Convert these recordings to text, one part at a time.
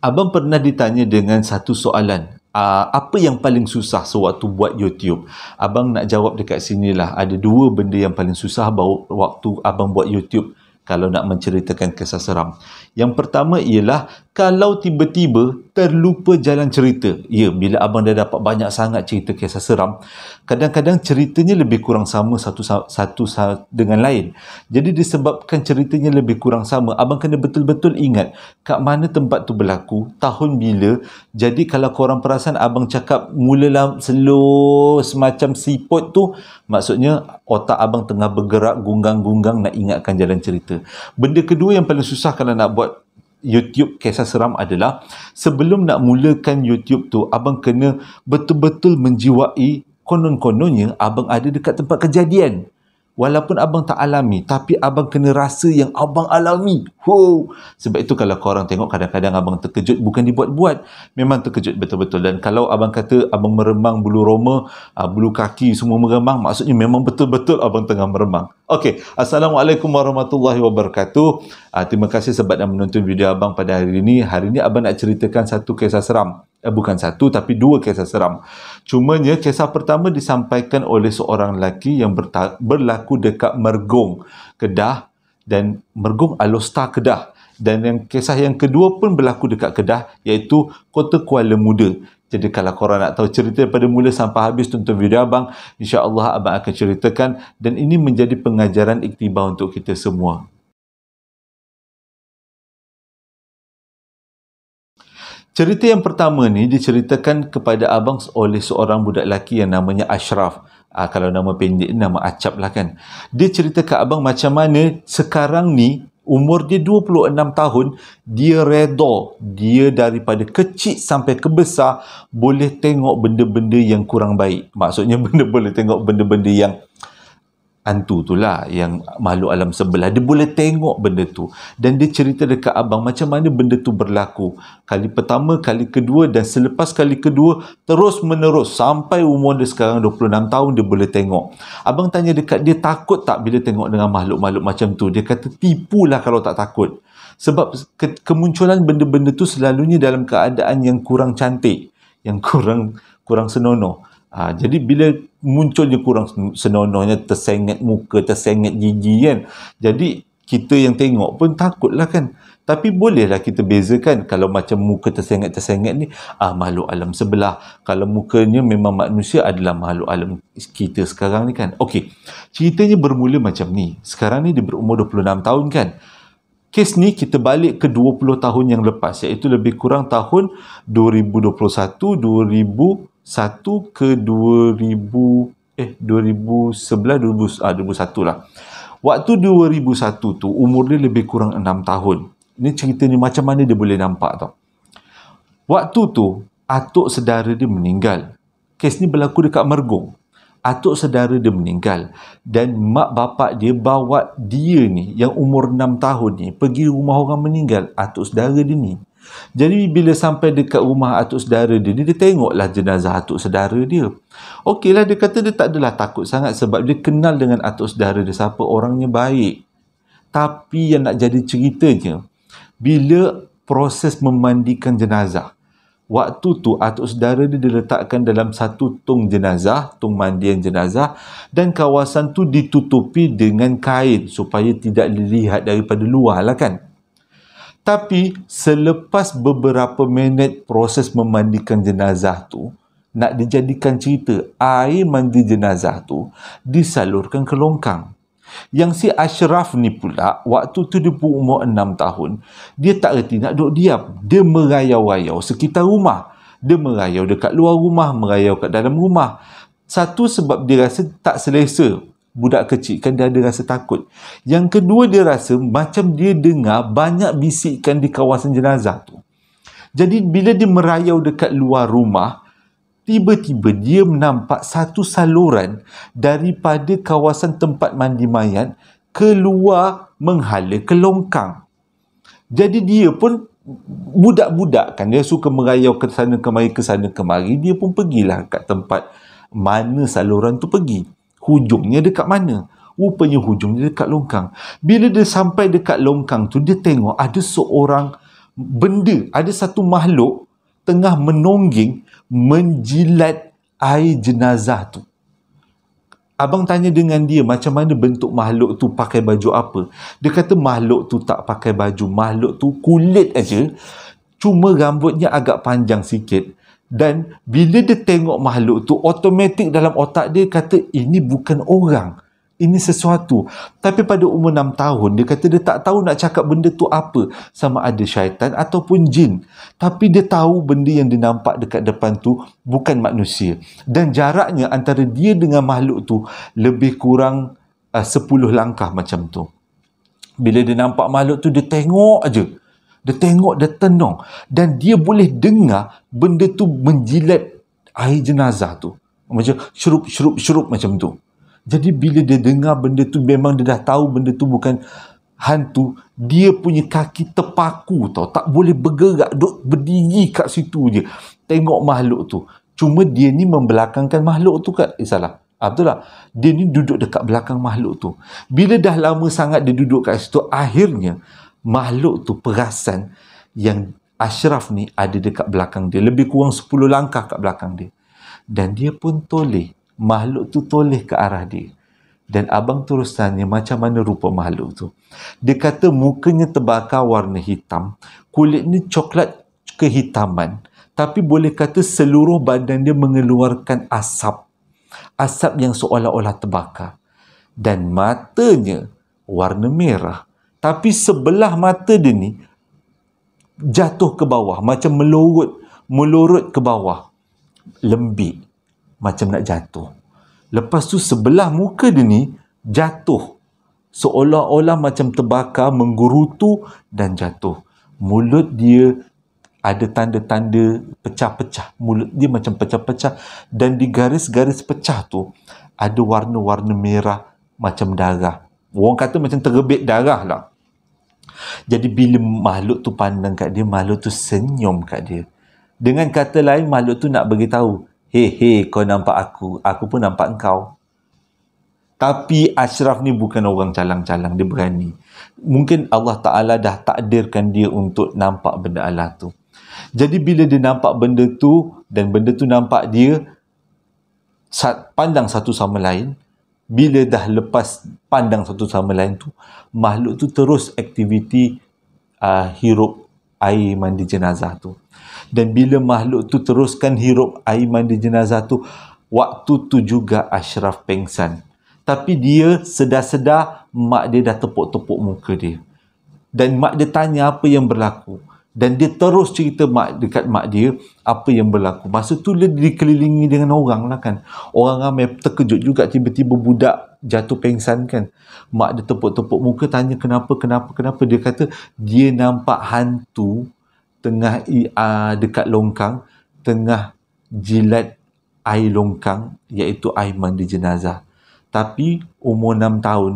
Abang pernah ditanya dengan satu soalan, apa yang paling susah sewaktu buat YouTube? Abang nak jawab dekat sinilah. Ada dua benda yang paling susah waktu abang buat YouTube kalau nak menceritakan kisah seram. Yang pertama ialah kalau tiba-tiba terlupa jalan cerita. Ya, bila abang dah dapat banyak sangat cerita kisah seram, kadang-kadang ceritanya lebih kurang sama satu dengan lain. Jadi disebabkan ceritanya lebih kurang sama, abang kena betul-betul ingat kat mana tempat tu berlaku, tahun bila. Jadi kalau korang perasan abang cakap mulalah slow semacam siput tu, maksudnya otak abang tengah bergerak gunggang-gunggang nak ingatkan jalan cerita. Benda kedua yang paling susah kalau nak buat YouTube kisah seram adalah sebelum nak mulakan YouTube tu, abang kena betul-betul menjiwai konon-kononnya abang ada dekat tempat kejadian. Walaupun abang tak alami, tapi abang kena rasa yang abang alami. Wow. Sebab itu kalau korang tengok kadang-kadang abang terkejut, bukan dibuat-buat. Memang terkejut betul-betul. Dan kalau abang kata abang meremang bulu roma, bulu kaki semua meremang, maksudnya memang betul-betul abang tengah meremang. Okey, Assalamualaikum warahmatullahi wabarakatuh. Terima kasih sebab dah menonton video abang pada hari ini. Hari ini abang nak ceritakan satu kisah seram. Bukan satu, tapi dua kisah seram. Cumanya kisah pertama disampaikan oleh seorang lelaki yang berlaku dekat Mergong, Kedah, dan Mergong Alostar, Kedah. Dan yang kisah yang kedua pun berlaku dekat Kedah, iaitu Kota Kuala Muda. Jadi kalau korang nak tahu cerita daripada mula sampai habis, tonton video abang. InsyaAllah abang akan ceritakan, dan ini menjadi pengajaran iktibar untuk kita semua. Cerita yang pertama ni diceritakan kepada abang oleh seorang budak lelaki yang namanya Ashraf. Kalau nama pendek nama Acap lah kan. Dia cerita ke abang macam mana sekarang ni umur dia 26 tahun, dia reda, dia daripada kecil sampai ke besar boleh tengok benda-benda yang kurang baik. Maksudnya boleh tengok benda-benda yang hantu tu lah, yang makhluk alam sebelah. Dia boleh tengok benda tu, dan dia cerita dekat abang macam mana benda tu berlaku kali pertama, kali kedua, dan selepas kali kedua terus menerus sampai umur dia sekarang 26 tahun dia boleh tengok. Abang tanya dekat dia, takut tak bila tengok dengan makhluk-makhluk macam tu? Dia kata tipulah kalau tak takut, sebab kemunculan benda-benda tu selalunya dalam keadaan yang kurang cantik, yang kurang senonoh. Jadi bila munculnya kurang senonohnya, tersengit muka, tersengit gigi kan, jadi kita yang tengok pun takutlah kan. Tapi bolehlah kita bezakan, kalau macam muka tersengit-tersengit ni makhluk alam sebelah, kalau mukanya memang manusia adalah makhluk alam kita sekarang ni kan. Okey, ceritanya bermula macam ni. Sekarang ni dia berumur 26 tahun kan. Kes ni kita balik ke 20 tahun yang lepas, iaitu lebih kurang tahun 2021, 2001 ke 2011, 2001 lah. Waktu 2001 tu umur dia lebih kurang 6 tahun. Ini cerita ni macam mana dia boleh nampak tau. Waktu tu atuk saudara dia meninggal. Kes ni berlaku dekat Mergong. Atuk saudara dia meninggal, dan mak bapak dia bawa dia ni yang umur 6 tahun ni pergi rumah orang meninggal, atuk saudara dia ni. Jadi bila sampai dekat rumah atuk saudara dia tengoklah jenazah atuk saudara dia. Okeylah, dia kata dia tak adalah takut sangat sebab dia kenal dengan atuk saudara dia, siapa orangnya baik. Tapi yang nak jadi ceritanya, bila proses memandikan jenazah, waktu tu atuk saudara dia diletakkan dalam satu tong jenazah, tong mandian jenazah, dan kawasan tu ditutupi dengan kain supaya tidak dilihat daripada luar lah kan. Tapi selepas beberapa minit proses memandikan jenazah tu, nak dijadikan cerita, air mandi jenazah tu disalurkan ke longkang. Yang si Ashraf ni pula, waktu tu dia berumur 6 tahun, dia tak reti nak duduk diam. Dia merayau-rayau sekitar rumah. Dia merayau dekat luar rumah, merayau kat dalam rumah. Satu, sebab dia rasa tak selesa. Budak kecil kan, dia ada rasa takut. Yang kedua, dia rasa macam dia dengar banyak bisikan di kawasan jenazah tu. Jadi bila dia merayau dekat luar rumah, tiba-tiba dia menampak satu saluran daripada kawasan tempat mandi mayat keluar menghala ke longkang. Jadi dia pun, budak-budak kan, dia suka merayau ke sana kemari, dia pun pergilah kat tempat mana saluran tu pergi. Hujungnya dekat mana? Rupanya hujungnya dekat longkang. Bila dia sampai dekat longkang tu, dia tengok ada seorang ada satu makhluk tengah menongging menjilat air jenazah tu. Abang tanya dengan dia macam mana bentuk makhluk tu, pakai baju apa. Dia kata makhluk tu tak pakai baju, makhluk tu kulit aja, cuma rambutnya agak panjang sikit. Dan bila dia tengok makhluk tu, automatik dalam otak dia kata ini bukan orang, ini sesuatu. Tapi pada umur 6 tahun, dia kata dia tak tahu nak cakap benda tu apa, sama ada syaitan ataupun jin. Tapi dia tahu benda yang dia nampak dekat depan tu bukan manusia. Dan jaraknya antara dia dengan makhluk tu lebih kurang 10 langkah macam tu. Bila dia nampak makhluk tu, dia tengok aja. Dia tengok, dia tenung. Dan dia boleh dengar benda tu menjilat air jenazah tu. Macam syurup macam tu. Jadi bila dia dengar benda tu, memang dia dah tahu benda tu bukan hantu. Dia punya kaki terpaku tau. Tak boleh bergerak. Duk berdiri kat situ je. Tengok makhluk tu. Cuma dia ni membelakangkan makhluk tu kat... salah. Betul tak? Dia ni duduk dekat belakang makhluk tu. Bila dah lama sangat dia duduk kat situ, akhirnya makhluk tu perasan yang Ashraf ni ada dekat belakang dia. Lebih kurang 10 langkah kat belakang dia. Dan dia pun toleh. Makhluk tu toleh ke arah dia. Dan abang terus tanya macam mana rupa makhluk tu. Dia kata mukanya terbakar warna hitam, kulit ni coklat kehitaman, tapi boleh kata seluruh badan dia mengeluarkan asap. Asap yang seolah-olah terbakar. Dan matanya warna merah. Tapi sebelah mata dia ni jatuh ke bawah, macam melorot ke bawah. Lembik. Macam nak jatuh. Lepas tu sebelah muka dia ni jatuh. Seolah-olah macam terbakar, menggerutu dan jatuh. Mulut dia ada tanda-tanda pecah-pecah. Mulut dia macam pecah-pecah. Dan di garis-garis pecah tu ada warna-warna merah macam darah. Orang kata macam terbit darah lah. Jadi bila makhluk tu pandang kat dia, makhluk tu senyum kat dia. Dengan kata lain, makhluk tu nak beritahu, Hei, kau nampak aku pun nampak engkau. Tapi Ashraf ni bukan orang calang-calang, dia berani. Mungkin Allah Ta'ala dah takdirkan dia untuk nampak benda Allah tu. Jadi bila dia nampak benda tu, dan benda tu nampak dia, pandang satu sama lain, bila dah lepas pandang satu sama lain tu, makhluk tu terus aktiviti hirup air mandi jenazah tu. Dan bila makhluk tu teruskan hirup air mandi jenazah tu, waktu tu juga Ashraf pengsan. Tapi dia sedar-sedar mak dia dah tepuk-tepuk muka dia. Dan mak dia tanya apa yang berlaku. Dan dia terus cerita dekat mak dia apa yang berlaku. Masa tu dia dikelilingi dengan orang lah kan. Orang ramai terkejut juga tiba-tiba budak jatuh pengsan kan. Mak dia tepuk-tepuk muka, tanya kenapa. Dia kata dia nampak hantu tengah dekat longkang, tengah jilat air longkang, iaitu air mandi jenazah. Tapi umur 6 tahun,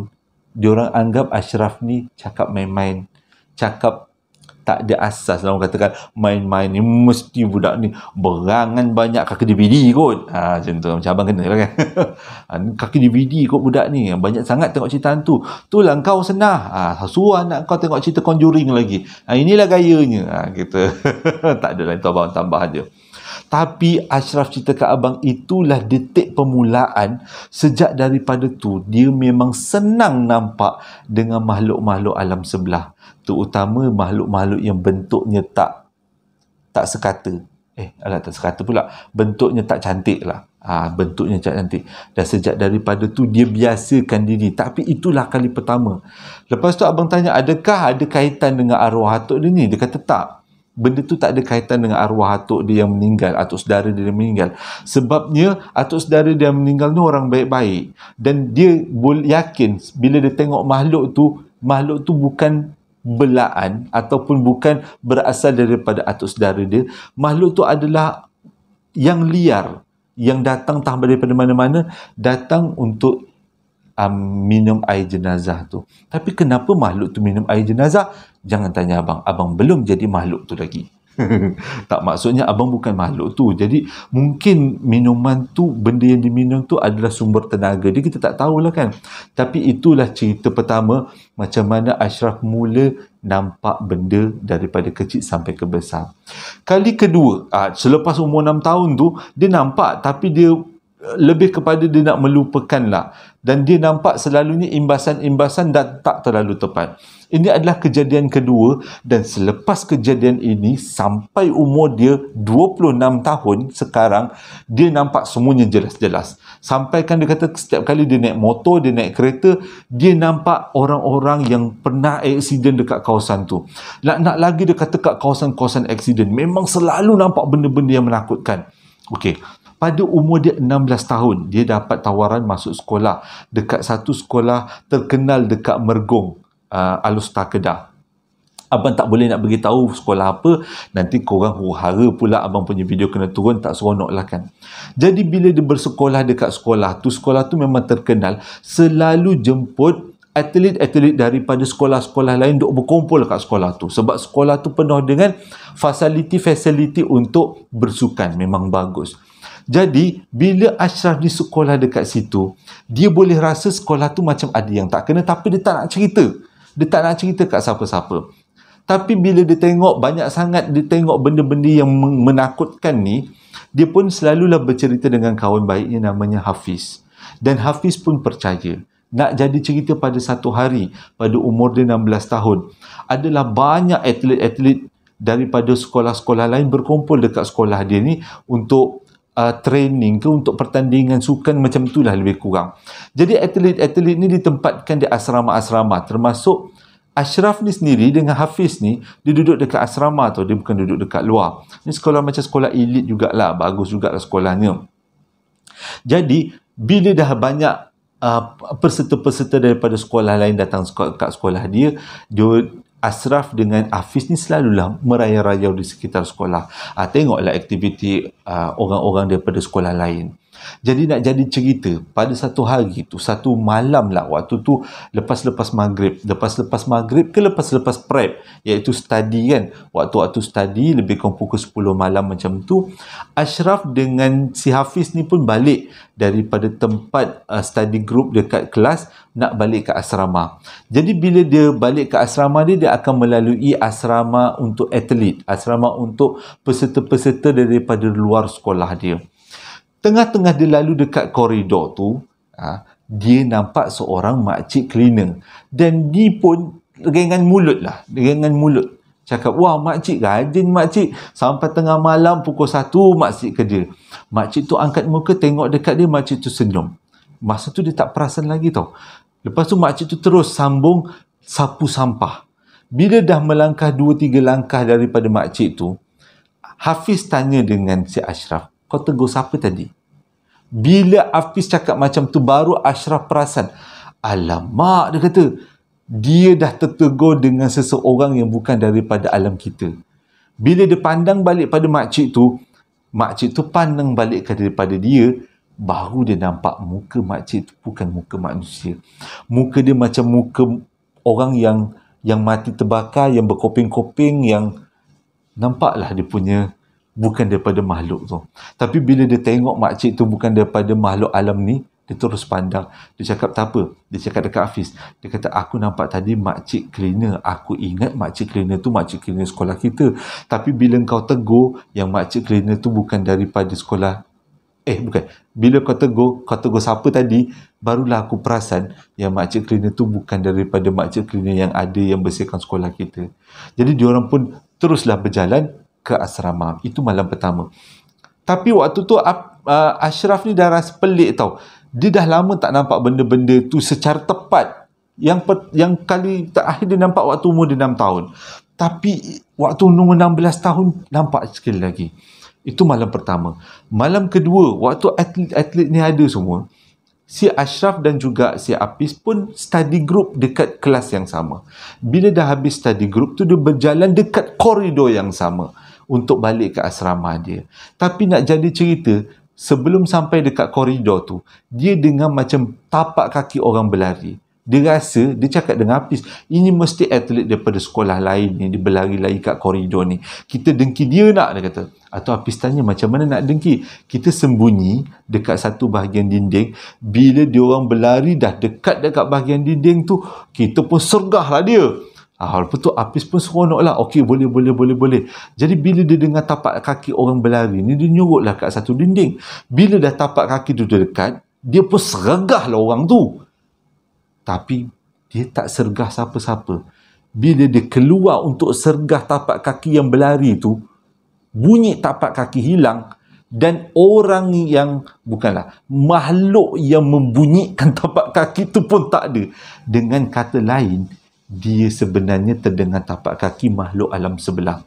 diorang anggap Ashraf ni cakap main-main, cakap tak ada asas. Orang katakan main-main ni mesti budak ni berangan banyak kaki DVD kot. Macam tu, macam abang kena lah kan. Kaki DVD kot budak ni, banyak sangat tengok cerita hantu. Tu lah kau senah. Suruh anak kau tengok cerita Conjuring lagi. Inilah gayanya. Gitu. Tak ada lah, itu abang tambah aja. Tapi Ashraf cerita kat abang, itulah detik permulaan. Sejak daripada tu, dia memang senang nampak dengan makhluk-makhluk alam sebelah. Terutama makhluk-makhluk yang bentuknya tak sekata. Tak sekata pula. Bentuknya tak cantik lah. Bentuknya tak cantik. Dan sejak daripada tu, dia biasakan diri. Tapi itulah kali pertama. Lepas tu abang tanya, adakah ada kaitan dengan arwah atuk dia ni? Dia kata tak. Benda tu tak ada kaitan dengan arwah atuk dia yang meninggal, atuk saudara dia yang meninggal. Sebabnya atuk saudara dia yang meninggal ni orang baik-baik. Dan dia yakin bila dia tengok makhluk tu bukan belaan ataupun bukan berasal daripada atuk saudara dia. Makhluk tu adalah yang liar, yang datang entah daripada mana-mana, datang untuk minum air jenazah tu. Tapi kenapa makhluk tu minum air jenazah? Jangan tanya abang. Abang belum jadi makhluk tu lagi. Tak, maksudnya abang bukan makhluk tu. Jadi mungkin minuman tu, benda yang diminum tu adalah sumber tenaga dia, kita tak tahulah kan. Tapi itulah cerita pertama macam mana Ashraf mula nampak benda daripada kecil sampai ke besar. Kali kedua, selepas umur 6 tahun tu dia nampak, tapi dia lebih kepada dia nak melupakan lah, dan dia nampak selalunya imbasan-imbasan dan tak terlalu tepat. Ini adalah kejadian kedua, dan selepas kejadian ini sampai umur dia 26 tahun sekarang, dia nampak semuanya jelas-jelas. Sampaikan dia kata setiap kali dia naik motor, dia naik kereta, dia nampak orang-orang yang pernah aksiden dekat kawasan tu. Nak lagi dia kata kat kawasan-kawasan aksiden memang selalu nampak benda-benda yang menakutkan. Okey, pada umur dia 16 tahun, dia dapat tawaran masuk sekolah dekat satu sekolah terkenal dekat Mergong, Alustar Kedah. Abang tak boleh nak beritahu sekolah apa, nanti korang huru-hara pula abang punya video kena turun, tak seronok lah kan. Jadi bila dia bersekolah dekat sekolah tu memang terkenal, selalu jemput atlet-atlet daripada sekolah-sekolah lain duk berkumpul kat sekolah tu, sebab sekolah tu penuh dengan fasiliti untuk bersukan, memang bagus. Jadi, bila Ashraf di sekolah dekat situ, dia boleh rasa sekolah tu macam ada yang tak kena, tapi dia tak nak cerita. Dia tak nak cerita kat siapa-siapa. Tapi bila dia tengok, banyak sangat dia tengok benda-benda yang menakutkan ni, dia pun selalulah bercerita dengan kawan baiknya namanya Hafiz. Dan Hafiz pun percaya. Nak jadi cerita pada satu hari, pada umur dia 16 tahun, adalah banyak atlet-atlet daripada sekolah-sekolah lain berkumpul dekat sekolah dia ni untuk training ke, untuk pertandingan sukan macam itulah lebih kurang. Jadi atlet-atlet ni ditempatkan di asrama-asrama, termasuk Ashraf ni sendiri dengan Hafiz ni, dia duduk dekat asrama tu, dia bukan duduk dekat luar. Ni sekolah macam sekolah elit jugalah, bagus jugalah sekolahnya. Jadi bila dah banyak peserta-peserta daripada sekolah lain datang kat sekolah dia, Ashraf dengan Hafiz ni selalulah merayau-rayau di sekitar sekolah. Tengoklah aktiviti orang-orang daripada sekolah lain. Jadi nak jadi cerita, pada satu hari tu, satu malam lah, waktu tu lepas-lepas maghrib ke lepas-lepas prep, iaitu study kan, waktu-waktu study lebih kurang pukul 10 malam macam tu, Ashraf dengan si Hafiz ni pun balik daripada tempat study group dekat kelas, nak balik ke asrama. Jadi bila dia balik ke asrama dia akan melalui asrama untuk atlet, asrama untuk peserta-peserta daripada luar sekolah dia. Tengah-tengah dia lalu dekat koridor tu, dia nampak seorang makcik cleaner. Dan dia pun dengan mulut. Cakap, wah makcik rajin makcik. Sampai tengah malam pukul 1 makcik kerja. Makcik tu angkat muka tengok dekat dia, makcik tu senyum. Masa tu dia tak perasan lagi tau. Lepas tu makcik tu terus sambung sapu sampah. Bila dah melangkah 2-3 langkah daripada makcik tu, Hafiz tanya dengan si Ashraf, kau tegur siapa tadi? Bila Hafiz cakap macam tu, baru Ashraf perasan. Alamak, dia kata, dia dah tertegur dengan seseorang yang bukan daripada alam kita. Bila dia pandang balik pada makcik tu pandang balik daripada dia, baru dia nampak muka makcik tu bukan muka manusia. Muka dia macam muka orang yang mati terbakar, yang berkoping-koping, yang nampaklah dia punya bukan daripada makhluk tu. Tapi bila dia tengok makcik tu bukan daripada makhluk alam ni, dia terus pandang. Dia cakap tak apa. Dia cakap dekat Hafiz. Dia kata, aku nampak tadi makcik cleaner. Aku ingat makcik cleaner tu makcik cleaner sekolah kita. Tapi bila kau tegur yang makcik cleaner tu bukan daripada sekolah. Bukan. Bila kau tegur siapa tadi, barulah aku perasan yang makcik cleaner tu bukan daripada makcik cleaner yang ada yang bersihkan sekolah kita. Jadi diorang pun teruslah berjalan ke asrama. Itu malam pertama. Tapi waktu tu Ashraf ni dah rasa pelik tau. Dia dah lama tak nampak benda-benda tu secara tepat. Yang kali terakhir dia nampak waktu umur dia 6 tahun. Tapi waktu umur 16 tahun nampak sekali lagi. Itu malam pertama. Malam kedua, waktu atlet-atlet ni ada semua, si Ashraf dan juga si Hafiz pun study group dekat kelas yang sama. Bila dah habis study group tu, dia berjalan dekat koridor yang sama untuk balik ke asrama dia. Tapi nak jadi cerita, sebelum sampai dekat koridor tu, dia dengar macam tapak kaki orang berlari. Dia rasa, dia cakap dengan Hafiz, ini mesti atlet daripada sekolah lain ni, dia berlari-lari kat koridor ni. Kita dengki dia nak, dia kata. Atau Hafiz tanya, macam mana nak dengki? Kita sembunyi dekat satu bahagian dinding. Bila dia orang berlari dah dekat bahagian dinding tu, kita pun sergah lah dia. Lepas tu Hafiz pun seronok lah. Okey, boleh. Jadi bila dia dengar tapak kaki orang berlari ni, dia nyurutlah kat satu dinding. Bila dah tapak kaki tu dekat, dia pun sergah lah orang tu. Tapi dia tak sergah siapa-siapa. Bila dia keluar untuk sergah tapak kaki yang berlari tu, bunyi tapak kaki hilang dan orang yang, makhluk yang membunyikan tapak kaki tu pun tak ada. Dengan kata lain, dia sebenarnya terdengar tapak kaki makhluk alam sebelah.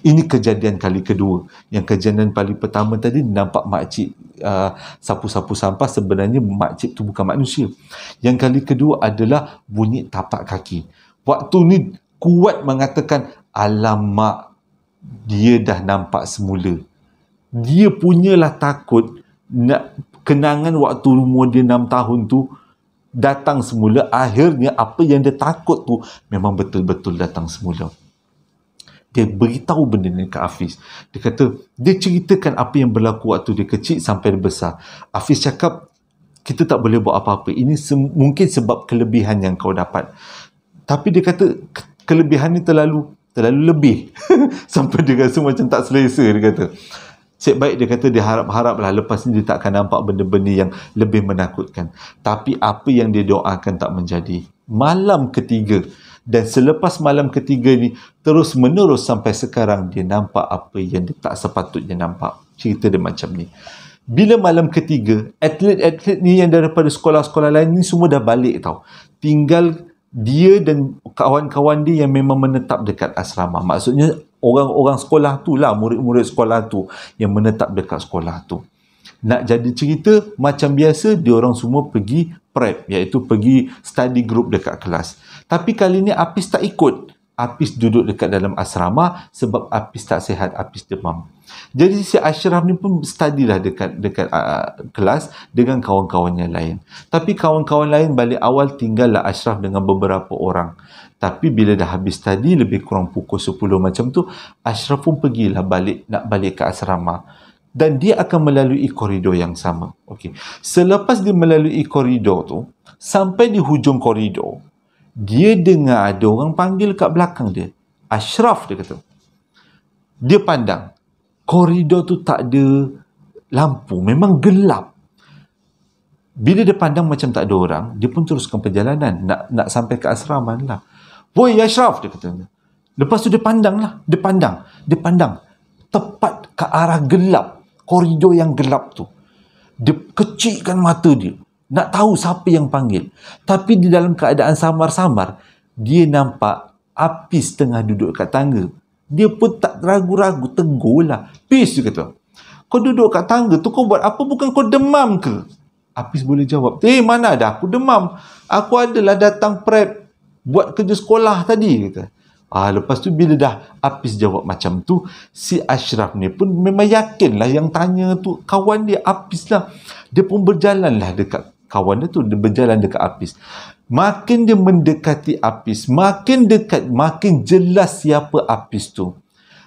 Ini kejadian kali kedua. Yang kejadian paling pertama tadi, nampak makcik sapu-sapu sampah, sebenarnya makcik tu bukan manusia. Yang kali kedua adalah bunyi tapak kaki. Waktu ni kuat mengatakan, alamak, dia dah nampak semula. Dia punyalah takut, kenangan waktu umur dia 6 tahun tu datang semula. Akhirnya apa yang dia takut tu memang betul-betul datang semula. Dia beritahu benda ni ke Hafiz. Dia kata, dia ceritakan apa yang berlaku waktu dia kecil sampai dia besar. Hafiz cakap, kita tak boleh buat apa-apa. Ini mungkin sebab kelebihan yang kau dapat. Tapi dia kata, kelebihan ni terlalu lebih. Sampai dia rasa macam tak selesa, dia kata. Cik baik, dia kata dia harap-haraplah lepas ni dia tak akan nampak benda-benda yang lebih menakutkan. Tapi apa yang dia doakan tak menjadi. Malam ketiga, dan selepas malam ketiga ni, terus menerus sampai sekarang, dia nampak apa yang dia tak sepatutnya nampak. Cerita dia macam ni. Bila malam ketiga, atlet-atlet ni yang daripada sekolah-sekolah lain ni semua dah balik tau. Tinggal dia dan kawan-kawan dia yang memang menetap dekat asrama. Maksudnya orang-orang sekolah tu lah, murid-murid sekolah tu yang menetap dekat sekolah tu. Nak jadi cerita, macam biasa, dia orang semua pergi prep, iaitu pergi study group dekat kelas. Tapi kali ni Hafiz tak ikut. Hafiz duduk dekat dalam asrama sebab Hafiz tak sihat, Hafiz demam. Jadi si Ashraf ni pun study lah dekat kelas dengan kawan-kawannya lain. Tapi kawan-kawan lain balik awal, tinggallah Ashraf dengan beberapa orang. Tapi bila dah habis study, lebih kurang pukul 10 macam tu, Ashraf pun pergilah nak balik ke asrama. Dan dia akan melalui koridor yang sama. Okey. Selepas dia melalui koridor tu, sampai di hujung koridor, dia dengar ada orang panggil kat belakang dia. Ashraf, dia kata. Dia pandang. Koridor tu tak ada lampu. Memang gelap. Bila dia pandang macam tak ada orang, dia pun teruskan perjalanan. Nak sampai ke asrama lah. Woi Ashraf, dia kata. Lepas tu dia pandang. Dia pandang. Tepat ke arah gelap. Koridor yang gelap tu. Dia kecilkan mata dia. Nak tahu siapa yang panggil. Tapi di dalam keadaan samar-samar, dia nampak Hafiz tengah duduk kat tangga. Dia pun tak ragu-ragu, tegur lah. Hafiz, dia kata, kau duduk kat tangga tu, kau buat apa? Bukan kau demam ke? Hafiz boleh jawab, mana ada aku demam. Aku adalah datang prep buat kerja sekolah tadi, kata. Lepas tu bila dah Hafiz jawab macam tu, si Ashraf ni pun memang yakin lah yang tanya tu kawan dia, Hafiz lah. Dia pun berjalan lah dekat kawan dia tu, dia berjalan dekat Hafiz. Makin dia mendekati Hafiz, makin dekat, makin jelas siapa Hafiz tu.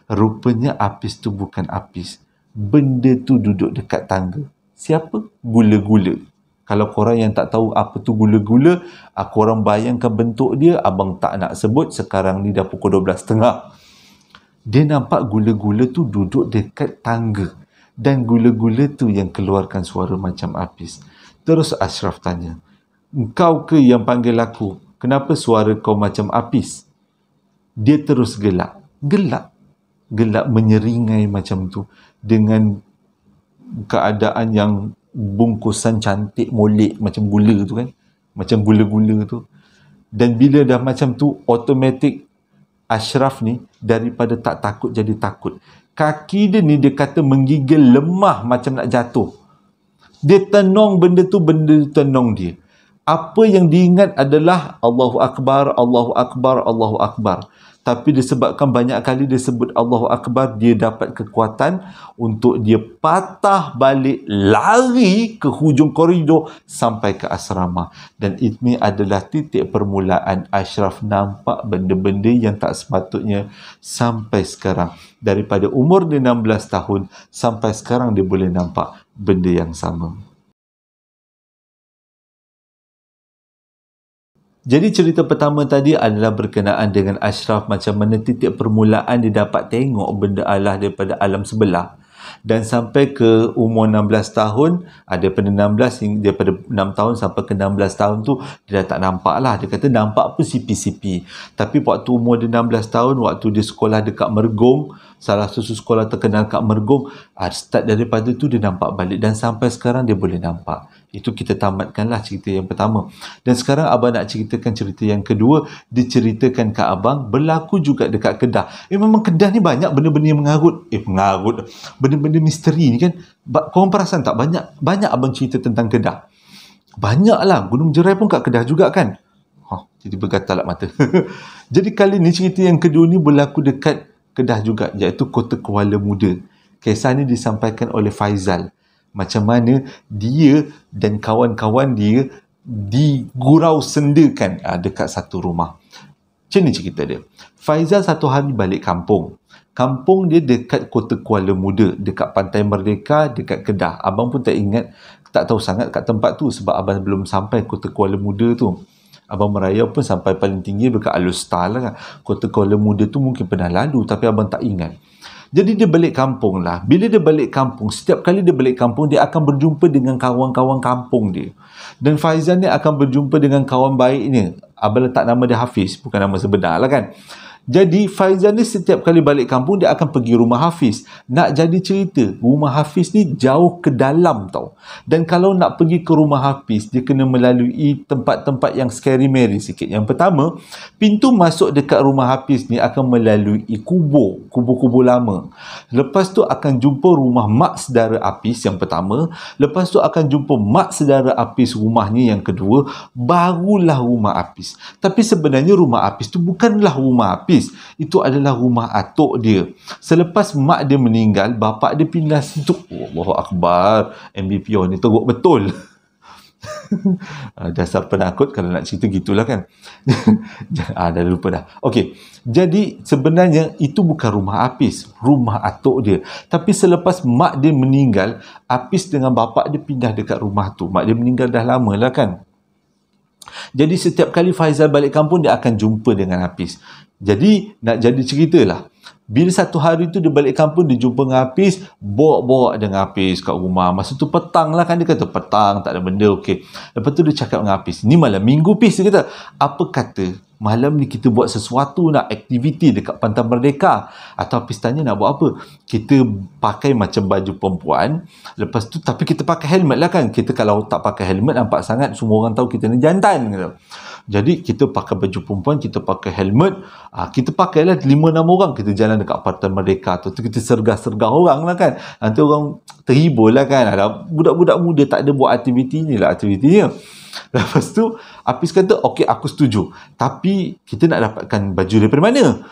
Rupanya Hafiz tu bukan Hafiz. Benda tu duduk dekat tangga. Siapa? Gula-gula. Kalau korang yang tak tahu apa tu gula-gula, korang bayangkan bentuk dia, abang tak nak sebut, sekarang ni dah pukul 12.30. Dia nampak gula-gula tu duduk dekat tangga. Dan gula-gula tu yang keluarkan suara macam Hafiz. Terus Ashraf tanya, engkau ke yang panggil aku? Kenapa suara kau macam Hafiz? Dia terus gelak. Gelak menyeringai macam tu. Dengan keadaan yang bungkusan cantik molek macam gula tu kan, macam gula-gula tu. Dan bila dah macam tu, automatik Ashraf ni daripada tak takut jadi takut. Kaki dia ni dia kata menggigil, lemah macam nak jatuh. Dia tenung benda tu tenung dia. Apa yang diingat adalah Allahu Akbar, Allahu Akbar, Allahu Akbar. tapi disebabkan banyak kali dia sebut Allahu Akbar, dia dapat kekuatan untuk dia patah balik, lari ke hujung koridor sampai ke asrama. Dan ini adalah titik permulaan Ashraf nampak benda-benda yang tak sepatutnya sampai sekarang. Daripada umur dia 16 tahun sampai sekarang dia boleh nampak benda yang sama. Jadi cerita pertama tadi adalah berkenaan dengan Ashraf, macam mana titik permulaan dia dapat tengok benda Allah daripada alam sebelah. Dan sampai ke umur 16 tahun, daripada 16 daripada 6 tahun sampai ke 16 tahun tu dia dah tak nampak lah. Dia kata nampak pun sipi-sipi. Tapi waktu umur dia 16 tahun, waktu dia sekolah dekat Mergong, salah satu sekolah terkenal kat Mergong, start daripada tu dia nampak balik dan sampai sekarang dia boleh nampak. Itu kita tamatkanlah cerita yang pertama. Dan sekarang abang nak ceritakan cerita yang kedua. Diceritakan ke abang berlaku juga dekat Kedah. Memang Kedah ni banyak benda-benda yang mengarut. Benda-benda misteri ni kan. Korang perasan tak? Banyak abang cerita tentang Kedah. Banyaklah. Gunung Jerai pun kat Kedah juga kan. Jadi bergatal lah mata. Jadi kali ni cerita yang kedua ni berlaku dekat Kedah juga, iaitu Kota Kuala Muda. Kisah ni disampaikan oleh Faizal. Macam mana dia dan kawan-kawan dia digurau sendakan dekat satu rumah. Macam ni cerita dia. Faizal satu hari balik kampung. Kampung dia dekat Kota Kuala Muda, dekat Pantai Merdeka, dekat Kedah. Abang pun tak tahu sangat kat tempat tu sebab abang belum sampai Kota Kuala Muda tu. Abang merayau pun sampai paling tinggi dekat Alustar lah kan. Kota Kuala Muda tu mungkin pernah lalu tapi abang tak ingat. Jadi dia balik kampung lah. Bila dia balik kampung, setiap kali dia balik kampung, dia akan berjumpa dengan kawan-kawan kampung dia. Dan Faizal ni akan berjumpa dengan kawan baiknya. Abang letak nama dia Hafiz, bukan nama sebenar lah kan. Jadi Faizal ni setiap kali balik kampung, dia akan pergi rumah Hafiz. Nak jadi cerita, rumah Hafiz ni jauh ke dalam tau. Dan kalau nak pergi ke rumah Hafiz, dia kena melalui tempat-tempat yang scary-merry sikit. Yang pertama, pintu masuk dekat rumah Hafiz ni akan melalui kubur lama. Lepas tu akan jumpa rumah mak saudara Hafiz yang pertama. Lepas tu akan jumpa mak saudara Hafiz rumahnya yang kedua. Barulah rumah Hafiz. Tapi sebenarnya rumah Hafiz tu bukanlah rumah Hafiz. Itu adalah rumah atuk dia. Selepas mak dia meninggal, bapak dia pindah situ. Allahu Akbar. MBPO ni teruk betul. Dasar penakut kalau nak cerita gitulah kan. Dah lupa dah. Okey. Jadi sebenarnya itu bukan rumah Hafiz, rumah atuk dia. Tapi selepas mak dia meninggal, Hafiz dengan bapak dia pindah dekat rumah tu. Mak dia meninggal dah lama lah kan. Jadi setiap kali Faizal balik kampung, dia akan jumpa dengan Hafiz. Jadi nak jadi ceritalah. Bila satu hari tu dia balik kampung, dia jumpa dengan Hafiz, borak-borak dengan Hafiz kat rumah. Masa tu petang lah kan, dia kata petang tak ada benda, okey. Lepas tu dia cakap dengan Hafiz, ni malam minggu Hafiz, dia kata, apa kata malam ni kita buat sesuatu, nak aktiviti dekat Pantai Merdeka. Atau Hafiz tanya nak buat apa? Kita pakai macam baju perempuan, lepas tu tapi kita pakai helmet lah kan. Kita kalau tak pakai helmet nampak sangat semua orang tahu kita ni jantan gitu. Jadi kita pakai baju perempuan, kita pakai helmet, kita pakailah 5-6 orang, kita jalan dekat Pantai Merdeka tu, kita sergah-sergah orang lah kan. Nanti orang terhibur lah kan. Ada budak-budak muda tak ada buat aktiviti ni lah aktivitinya. Lepas tu Hafiz kata, okey aku setuju, tapi kita nak dapatkan baju daripada mana?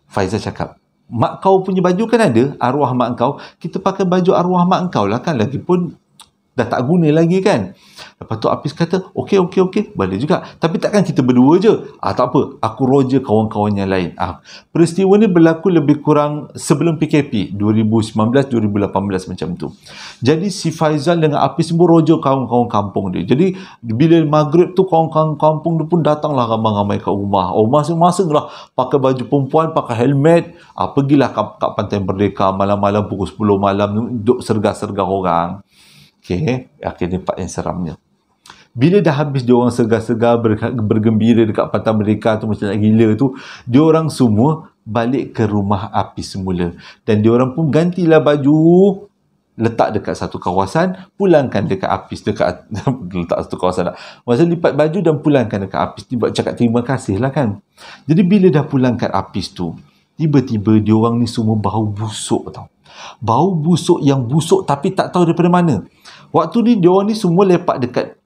Faizal cakap, mak kau punya baju kan ada, arwah mak kau, kita pakai baju arwah mak kau lah kan, lagipun dah tak guna lagi kan. Lepas tu Hafiz kata, okey, boleh juga. Tapi takkan kita berdua je? Tak apa, aku roger kawan-kawan yang lain. Peristiwa ni berlaku lebih kurang sebelum PKP, 2019-2018 macam tu. Jadi si Faizal dengan Hafiz pun roger kawan-kawan kampung dia. Jadi bila maghrib tu, kawan-kawan kampung dia pun datanglah ramai-ramai kat rumah. Masing-masing lah pakai baju perempuan, pakai helmet. Pergilah kat Pantai Merdeka malam-malam pukul 10 malam, duduk sergah-sergah orang. Okey, akhirnya part yang seramnya. Bila dah habis dia orang segar-segar bergembira dekat Pantai Merdeka tu macam nak gila tu, dia orang semua balik ke rumah Hafiz semula. Dan dia orang pun gantilah baju, letak dekat satu kawasan, pulangkan dekat Hafiz, dekat letak satu kawasan tak. Masa lipat baju dan pulangkan dekat Hafiz, dia buat cakap terima kasih lah kan. Jadi bila dah pulangkan Hafiz tu, tiba-tiba dia orang ni semua bau busuk tau. Bau busuk yang busuk tapi tak tahu daripada mana. Waktu ni dia orang ni semua lepak dekat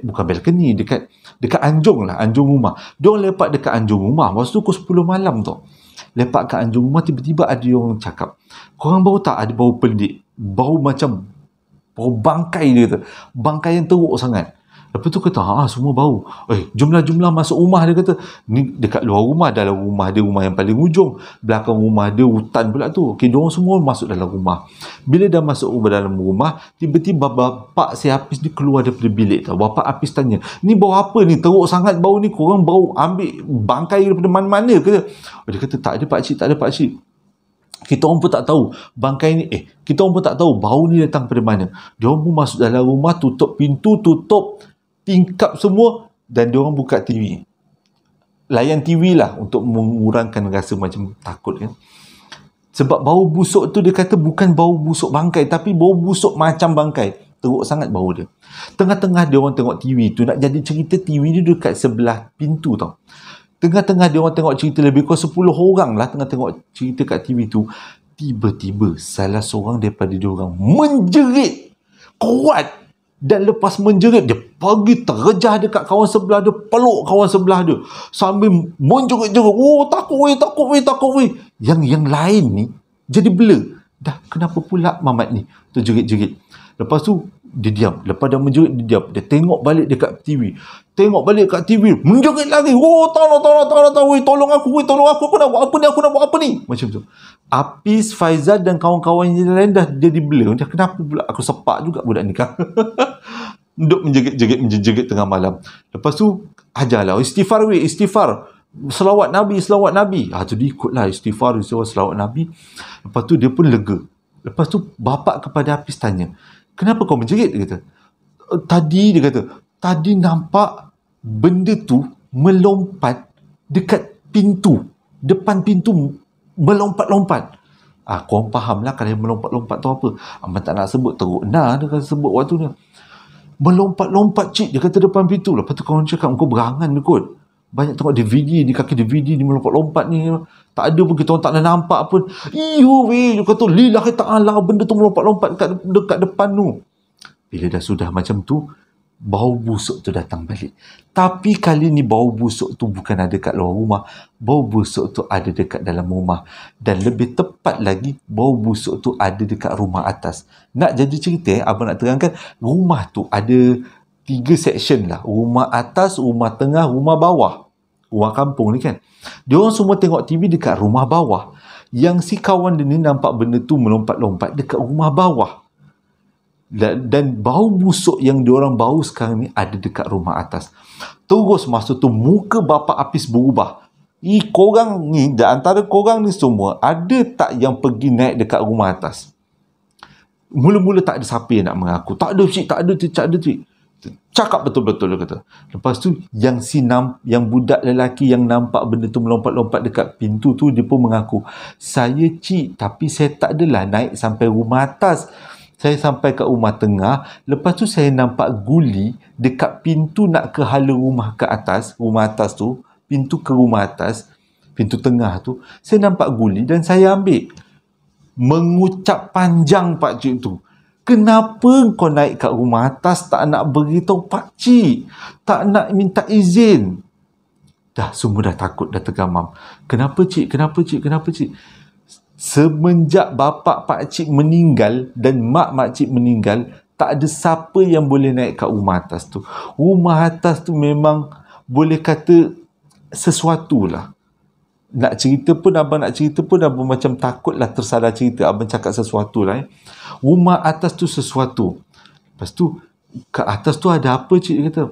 bukan balcony, dekat anjung lah, anjung rumah. Dia orang lepak dekat anjung rumah. Masa tu pukul 10 malam tu. lepak kat anjung rumah, tiba-tiba ada orang cakap, korang bau tak ada bau pelik, bau macam bau bangkai, dia kata, bangkai yang teruk sangat. Lepas tu kata, semua bau. Jumlah masuk rumah, dia kata. Ni dekat luar rumah, dalam rumah dia rumah yang paling ujung. Belakang rumah dia hutan pula tu. Okey, diorang semua masuk dalam rumah. Bila dah masuk dalam rumah, tiba-tiba bapak si Hafiz ni keluar daripada bilik tau. Bapak Hafiz tanya, ni bau apa ni? Teruk sangat bau ni. Korang bau ambil bangkai daripada mana-mana ke? Dia kata, tak ada pakcik, tak ada pakcik. Kita orang pun tak tahu bangkai ni, kita orang pun tak tahu bau ni datang dari mana. Dia orang pun masuk dalam rumah, tutup pintu, tutup tingkap semua, dan dia orang buka TV. Layan TV lah untuk mengurangkan rasa macam takut kan. Sebab bau busuk tu dia kata bukan bau busuk bangkai, tapi bau busuk macam bangkai. Teruk sangat bau dia. Tengah-tengah dia orang tengok TV tu, nak jadi cerita, TV dia dekat sebelah pintu tau. Tengah-tengah dia orang tengok cerita, lebih kurang 10 orang lah tengah tengok cerita kat TV tu. Tiba-tiba salah seorang daripada dia orang menjerit kuat. Dan lepas menjerit, dia pergi terjah dekat kawan sebelah dia, peluk kawan sebelah dia sambil menjerit-jerit, takut weh. Yang lain ni jadi blur. Dah kenapa pula Mamat ni terjerit-jerit. Lepas tu dia diam. Lepas dah menjerit, dia diam. Dia tengok balik dekat TV. Menjerit lagi. Tolong aku. Aku nak buat apa ni? Macam tu. Hafiz, Faizal dan kawan-kawan yang lain dah jadi blur. Dah kenapa pula aku sepak juga budak ni kan? Duk menjerit tengah malam. Lepas tu ajarlah istighfar. Selawat Nabi. Tu dia ikutlah istighfar, selawat Nabi. Lepas tu dia pun lega. Lepas tu bapak kepada Hafiz tanya, kenapa kau menjerit? Dia kata, tadi nampak benda tu melompat dekat pintu, depan pintu, melompat-lompat. Korang faham lah kalau melompat-lompat tu apa. Abang tak nak sebut, teruk nah dia kata sebut waktu ni. Melompat-lompat cik, dia kata depan pintu. Lepas tu kawan cakap, kau berangan ni kot. Banyak tengok DVD ni, kaki DVD ni melompat-lompat ni. Tak ada pun, kita orang tak nak nampak pun. Dia kata, lillahi ta'ala, benda tu melompat-lompat dekat depan tu. Bila dah sudah macam tu, bau busuk tu datang balik. Tapi kali ni bau busuk tu bukan ada kat luar rumah. Bau busuk tu ada dekat dalam rumah. Dan lebih tepat lagi, bau busuk tu ada dekat rumah atas. Nak jadi cerita, abang nak terangkan, rumah tu ada 3 section lah. Rumah atas, rumah tengah, rumah bawah. Rumah kampung ni kan. Dia orang semua tengok TV dekat rumah bawah. Yang si kawan dia ni nampak benda tu melompat-lompat dekat rumah bawah. Dan bau busuk yang diorang bau sekarang ni ada dekat rumah atas. Terus masa tu muka bapak Hafiz berubah. Korang ni, di antara korang ni semua, ada tak yang pergi naik dekat rumah atas? Mula-mula tak ada siapa yang nak mengaku. Tak ada cik. Cakap betul-betul, dia kata. Lepas tu yang budak lelaki yang nampak benda tu melompat-lompat dekat pintu tu, dia pun mengaku, saya cik, tapi saya tak adalah naik sampai rumah atas. Saya sampai kat rumah tengah, lepas tu saya nampak guli dekat pintu nak ke hala rumah ke atas, rumah atas tu, pintu ke rumah atas, pintu tengah tu, saya nampak guli dan saya ambil. Mengucap panjang pakcik tu. Kenapa kau naik kat rumah atas tak nak beritahu pakcik? Tak nak minta izin? Dah semua dah takut, dah tergamam. Kenapa cik? Semenjak bapak pakcik meninggal dan mak makcik meninggal, tak ada siapa yang boleh naik kat rumah atas tu. Rumah atas tu memang boleh kata sesuatu lah. Abang nak cerita pun abang macam takut lah tersalah cerita. Abang cakap sesuatu lah. Rumah atas tu sesuatu. Lepas tu, kat atas tu ada apa cik? Dia kata.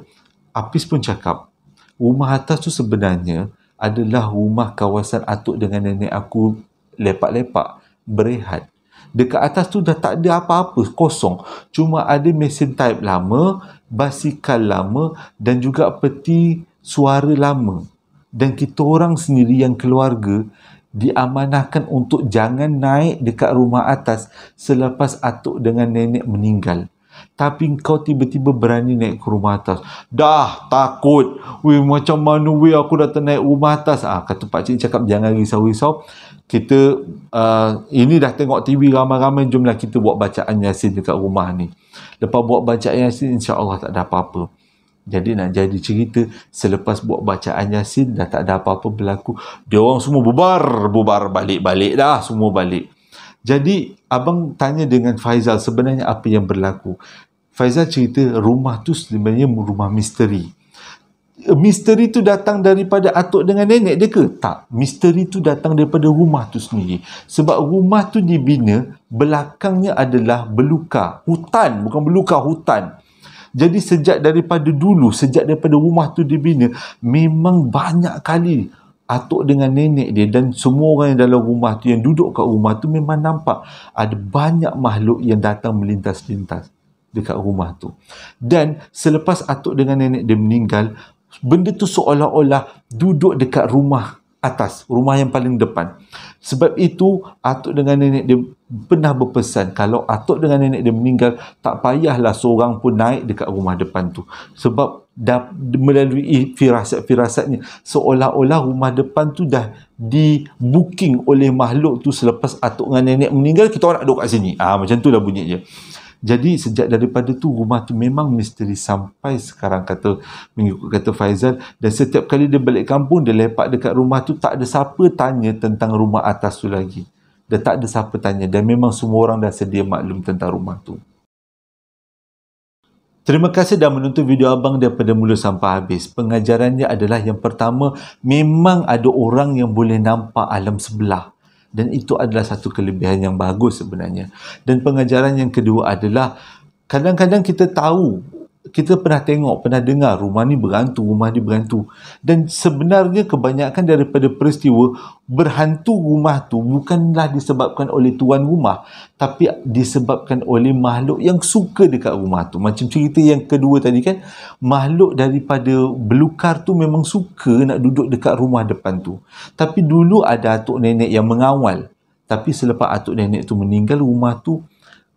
Hafiz pun cakap, rumah atas tu sebenarnya adalah rumah kawasan atuk dengan nenek aku lepak-lepak, berehat. Dekat atas tu dah tak ada apa-apa, kosong. Cuma ada mesin type lama, basikal lama dan juga peti suara lama. Dan kita orang sendiri yang keluarga diamanahkan untuk jangan naik dekat rumah atas selepas atuk dengan nenek meninggal. Tapi kau tiba-tiba berani naik ke rumah atas. Dah takut. Macam mana aku dah naik rumah atas. Kata pakcik cakap jangan risau-risau. Kita ini dah tengok TV ramai-ramai, jomlah kita buat bacaan Yasin dekat rumah ni. Lepas buat bacaan Yasin, insya-Allah tak ada apa-apa. Jadi nak jadi cerita, selepas buat bacaan Yasin dah tak ada apa-apa berlaku. Dia orang semua bubar balik dah, semua balik. Jadi abang tanya dengan Faizal sebenarnya apa yang berlaku. Faizal cerita rumah tu sebenarnya rumah misteri. Misteri tu datang daripada atuk dengan nenek dia ke? Tak. Misteri tu datang daripada rumah tu sendiri. Sebab rumah tu dibina, belakangnya adalah belukar. Hutan, bukan belukar, hutan. Jadi sejak daripada rumah tu dibina, memang banyak kali atuk dengan nenek dia dan semua orang yang dalam rumah tu, yang duduk kat rumah tu, memang nampak ada banyak makhluk yang datang melintas-lintas dekat rumah tu. Dan selepas atuk dengan nenek dia meninggal, benda tu seolah-olah duduk dekat rumah atas, rumah yang paling depan. Sebab itu atuk dengan nenek dia pernah berpesan, kalau atuk dengan nenek dia meninggal, tak payahlah seorang pun naik dekat rumah depan tu. Sebab dah melalui firasat-firasatnya, seolah-olah rumah depan tu dah di booking oleh makhluk tu. Selepas atuk dengan nenek meninggal, kita orang nak duduk kat sini. Macam tu lah bunyinya. Jadi sejak daripada tu rumah tu memang misteri sampai sekarang, mengikut kata Faizal. Dan setiap kali dia balik kampung, dia lepak dekat rumah tu, tak ada siapa tanya tentang rumah atas tu lagi. Dia tak ada siapa tanya, dan memang semua orang dah sedia maklum tentang rumah tu. Terima kasih dah menonton video abang daripada mula sampai habis. Pengajarannya adalah yang pertama, memang ada orang yang boleh nampak alam sebelah. Dan itu adalah satu kelebihan yang bagus sebenarnya. Dan pengajaran yang kedua adalah, kadang-kadang kita tahu, kita pernah tengok, pernah dengar rumah ni berhantu. Dan sebenarnya kebanyakan daripada peristiwa berhantu rumah tu bukanlah disebabkan oleh tuan rumah, tapi disebabkan oleh makhluk yang suka dekat rumah tu. Macam cerita yang kedua tadi kan, makhluk daripada belukar tu memang suka nak duduk dekat rumah depan tu. Tapi dulu ada atuk nenek yang mengawal. Tapi selepas atuk nenek tu meninggal, rumah tu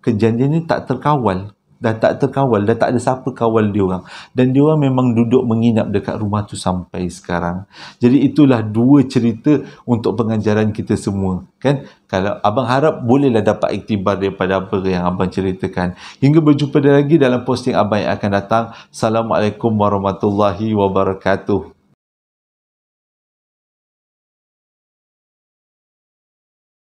kejadiannya tak terkawal. Dah tak ada siapa kawal dia orang. Dan dia orang memang duduk menginap dekat rumah tu sampai sekarang. Jadi itulah dua cerita untuk pengajaran kita semua. Kan? Kalau abang harap bolehlah dapat iktibar daripada apa yang abang ceritakan. Hingga berjumpa lagi dalam posting abang yang akan datang. Assalamualaikum warahmatullahi wabarakatuh.